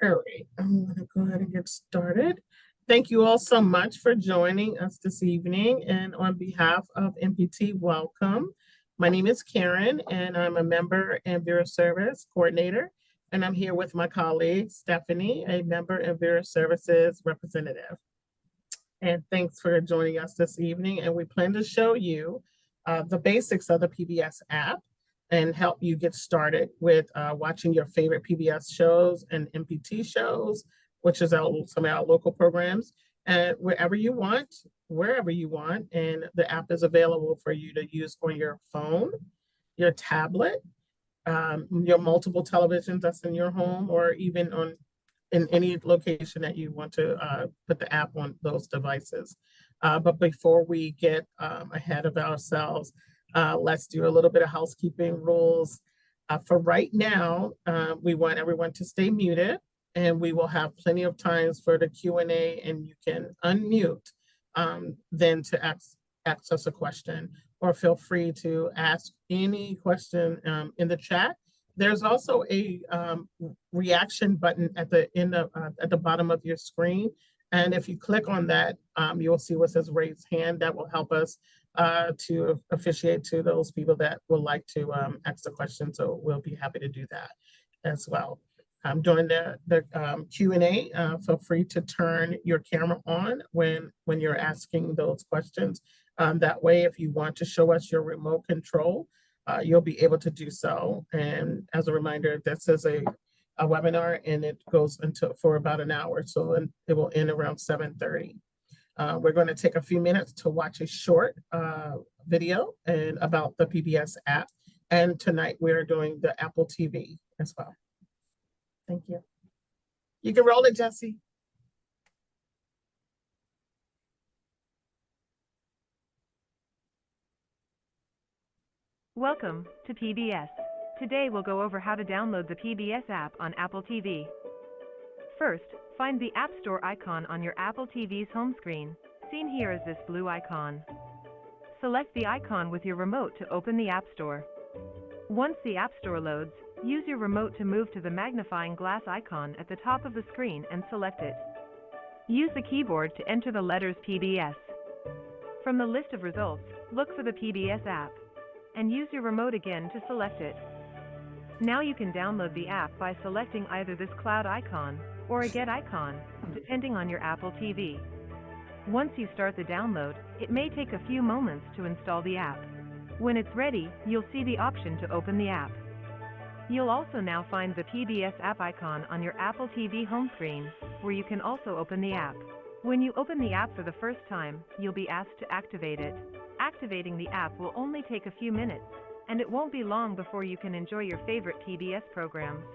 All right, I'm going to go ahead and get started. Thank you all so much for joining us this evening. And on behalf of MPT, welcome. My name is Karen, and I'm a member and Vera Service Coordinator. And I'm here with my colleague, Stephanie, a member and Vera Services representative. And thanks for joining us this evening. And we plan to show you the basics of the PBS app and help you get started with watching your favorite PBS shows and MPT shows, which is some of our local programs, and wherever you want, wherever you want. And the app is available for you to use on your phone, your tablet, your multiple televisions that's in your home, or even in any location that you want to put the app on those devices. But before we get ahead of ourselves, let's do a little bit of housekeeping rules. For right now, we want everyone to stay muted, and we will have plenty of times for the Q&A, and you can unmute then to access a question, or feel free to ask any question in the chat. There's also a reaction button at the end of at the bottom of your screen. And if you click on that, you'll see what says raise hand. That will help us to officiate to those people that would like to ask the question. So we'll be happy to do that as well. During the Q&A, feel free to turn your camera on when you're asking those questions. That way, if you want to show us your remote control, you'll be able to do so. And as a reminder, this is a webinar, and it goes for about an hour. So it will end around 7:30. We're going to take a few minutes to watch a short video about the PBS app. And tonight we're doing the Apple TV as well. Thank you. You can roll it, Jesse. Welcome to PBS. Today we'll go over how to download the PBS app on Apple TV. First, find the App Store icon on your Apple TV's home screen, seen here as this blue icon. Select the icon with your remote to open the App Store. Once the App Store loads, use your remote to move to the magnifying glass icon at the top of the screen and select it. Use the keyboard to enter the letters PBS. From the list of results, look for the PBS app, and use your remote again to select it. Now you can download the app by selecting either this cloud icon or a Get icon, depending on your Apple TV. Once you start the download, it may take a few moments to install the app. When it's ready, you'll see the option to open the app. You'll also now find the PBS app icon on your Apple TV home screen, where you can also open the app. When you open the app for the first time, you'll be asked to activate it. Activating the app will only take a few minutes, and it won't be long before you can enjoy your favorite PBS programs.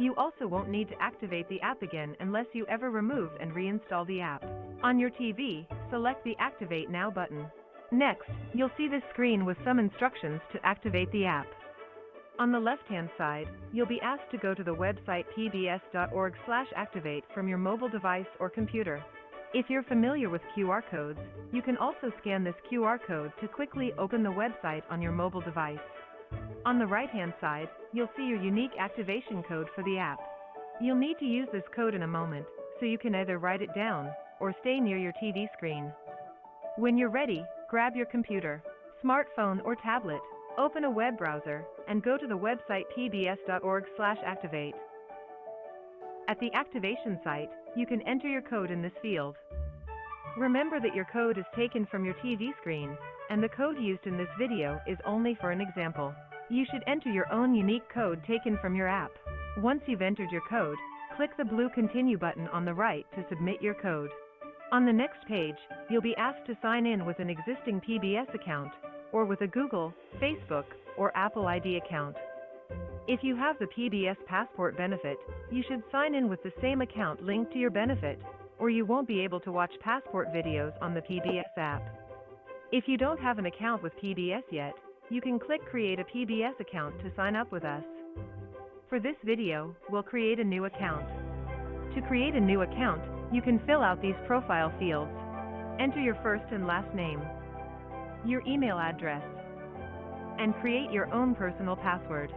You also won't need to activate the app again unless you ever remove and reinstall the app. On your TV, select the Activate Now button. Next, you'll see this screen with some instructions to activate the app. On the left-hand side, you'll be asked to go to the website pbs.org/activate from your mobile device or computer. If you're familiar with QR codes, you can also scan this QR code to quickly open the website on your mobile device. On the right-hand side, you'll see your unique activation code for the app. You'll need to use this code in a moment, so you can either write it down or stay near your TV screen. When you're ready, grab your computer, smartphone, or tablet, open a web browser, and go to the website pbs.org/activate. At the activation site, you can enter your code in this field. Remember that your code is taken from your TV screen, and the code used in this video is only for an example. You should enter your own unique code taken from your app. Once you've entered your code, click the blue Continue button on the right to submit your code. On the next page, you'll be asked to sign in with an existing PBS account, or with a Google, Facebook, or Apple ID account. If you have the PBS Passport benefit, you should sign in with the same account linked to your benefit, or you won't be able to watch Passport videos on the PBS app. If you don't have an account with PBS yet, you can click Create a PBS account to sign up with us. For this video, we'll create a new account. To create a new account, you can fill out these profile fields. Enter your first and last name, your email address, and create your own personal password.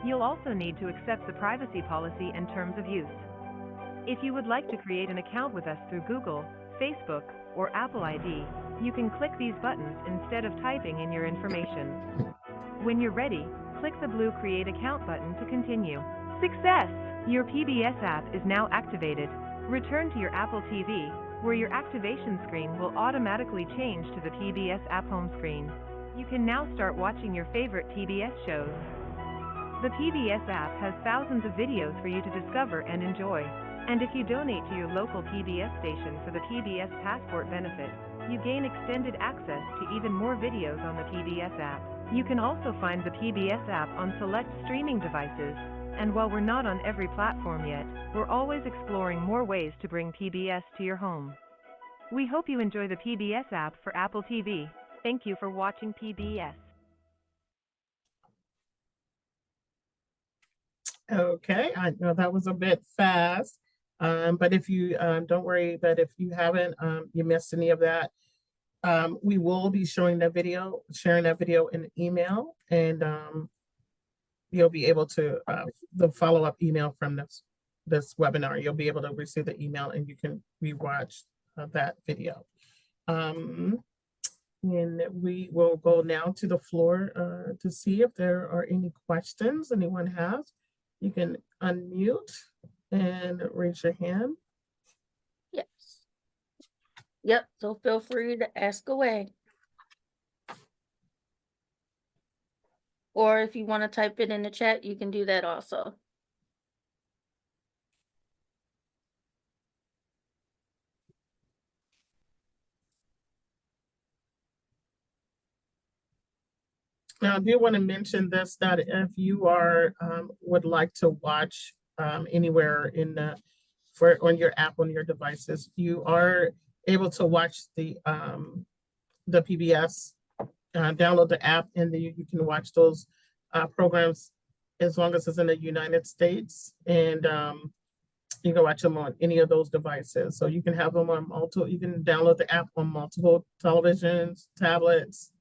You'll also need to accept the privacy policy and terms of use. If you would like to create an account with us through Google, Facebook, or Apple ID, you can click these buttons instead of typing in your information. When you're ready, click the blue Create Account button to continue. Success! Your PBS app is now activated. Return to your Apple TV, where your activation screen will automatically change to the PBS app home screen. You can now start watching your favorite PBS shows. The PBS app has thousands of videos for you to discover and enjoy. And if you donate to your local PBS station for the PBS Passport benefit, you gain extended access to even more videos on the PBS app. You can also find the PBS app on select streaming devices, and while we're not on every platform yet, we're always exploring more ways to bring PBS to your home. We hope you enjoy the PBS app for Apple TV. Thank you for watching PBS. Okay, I know that was a bit fast, but if you don't worry that if you haven't you missed any of that, we will be showing that video, sharing that video in an email, and you'll be able to the follow-up email from this webinar. You'll be able to receive the email, and you can rewatch that video. And we will go now to the floor to see if there are any questions anyone has. You can unmute and raise your hand. Yes. Yep, so feel free to ask away. Or if you want to type it in the chat, you can do that also. Now, I do want to mention this, that if you are would like to watch anywhere in the on your app, on your devices, you are able to watch the PBS, download the app, and then you can watch those programs as long as it's in the United States, and you can watch them on any of those devices. So you can have them on multiple, you can download the app on multiple televisions, tablets,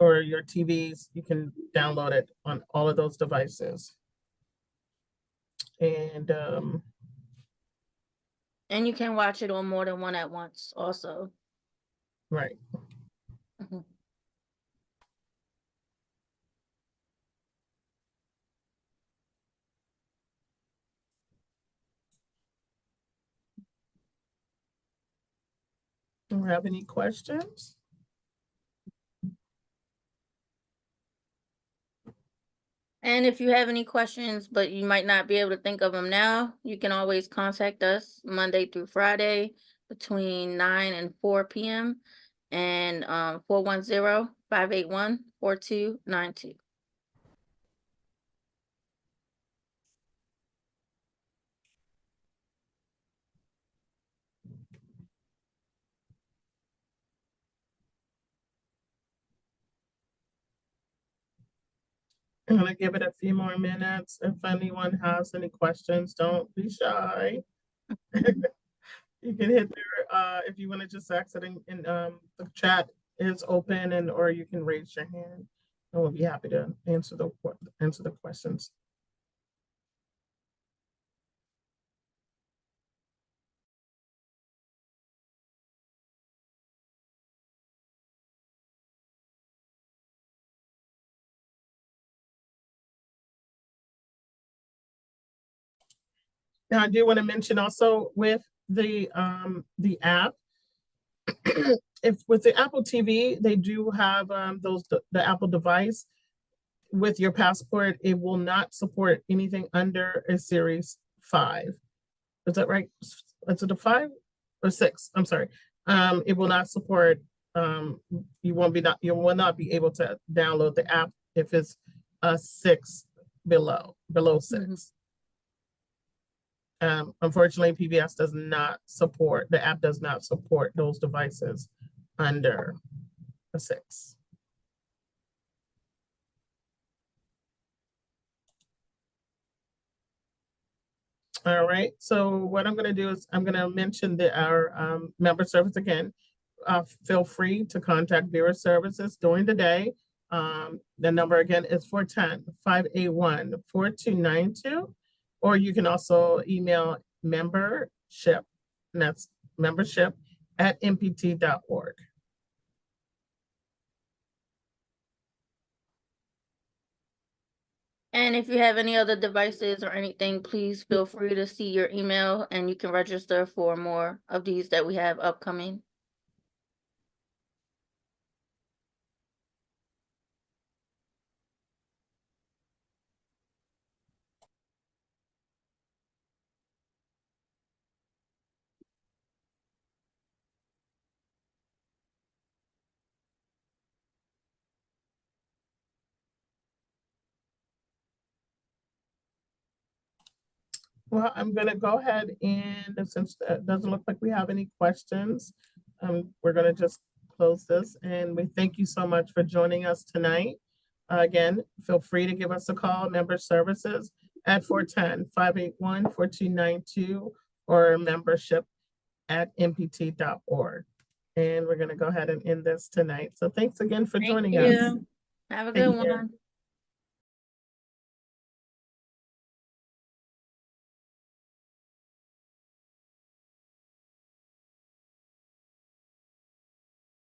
or your TVs. You can download it on all of those devices. And you can watch it on more than one at once also. right. Mhm. Do you have any questions? And if you have any questions, but you might not be able to think of them now, you can always contact us Monday through Friday between 9 and 4 p.m. and 410-581-4292. I'm gonna give it a few more minutes. If anyone has any questions, don't be shy. You can hit there if you want to just exit in the chat is open, and or you can raise your hand, and we'll be happy to answer the questions. Now, I do want to mention also with the app, if with the Apple TV, they do have the Apple device. With your passport, it will not support anything under a Series 5. Is that right? Is it a 5 or 6? I'm sorry. It will not support. You will not be able to download the app if it's a 6 below 6. Unfortunately, PBS does not support, the app does not support those devices under a 6. All right, so what I'm gonna do is I'm gonna mention our member service again. Feel free to contact Vera Services during the day. The number again is 410-581-4292. or you can also email membership, and that's membership@mpt.org. And if you have any other devices or anything, please feel free to see your email and you can register for more of these that we have upcoming. Well, I'm gonna go ahead and since it doesn't look like we have any questions, we're gonna just close this and we thank you so much for joining us tonight. Again, feel free to give us a call, Member Services at 410-581-4292 or membership@mpt.org. And we're gonna go ahead and end this tonight. So thanks again for Thank joining us. you. Have a Take good care. one.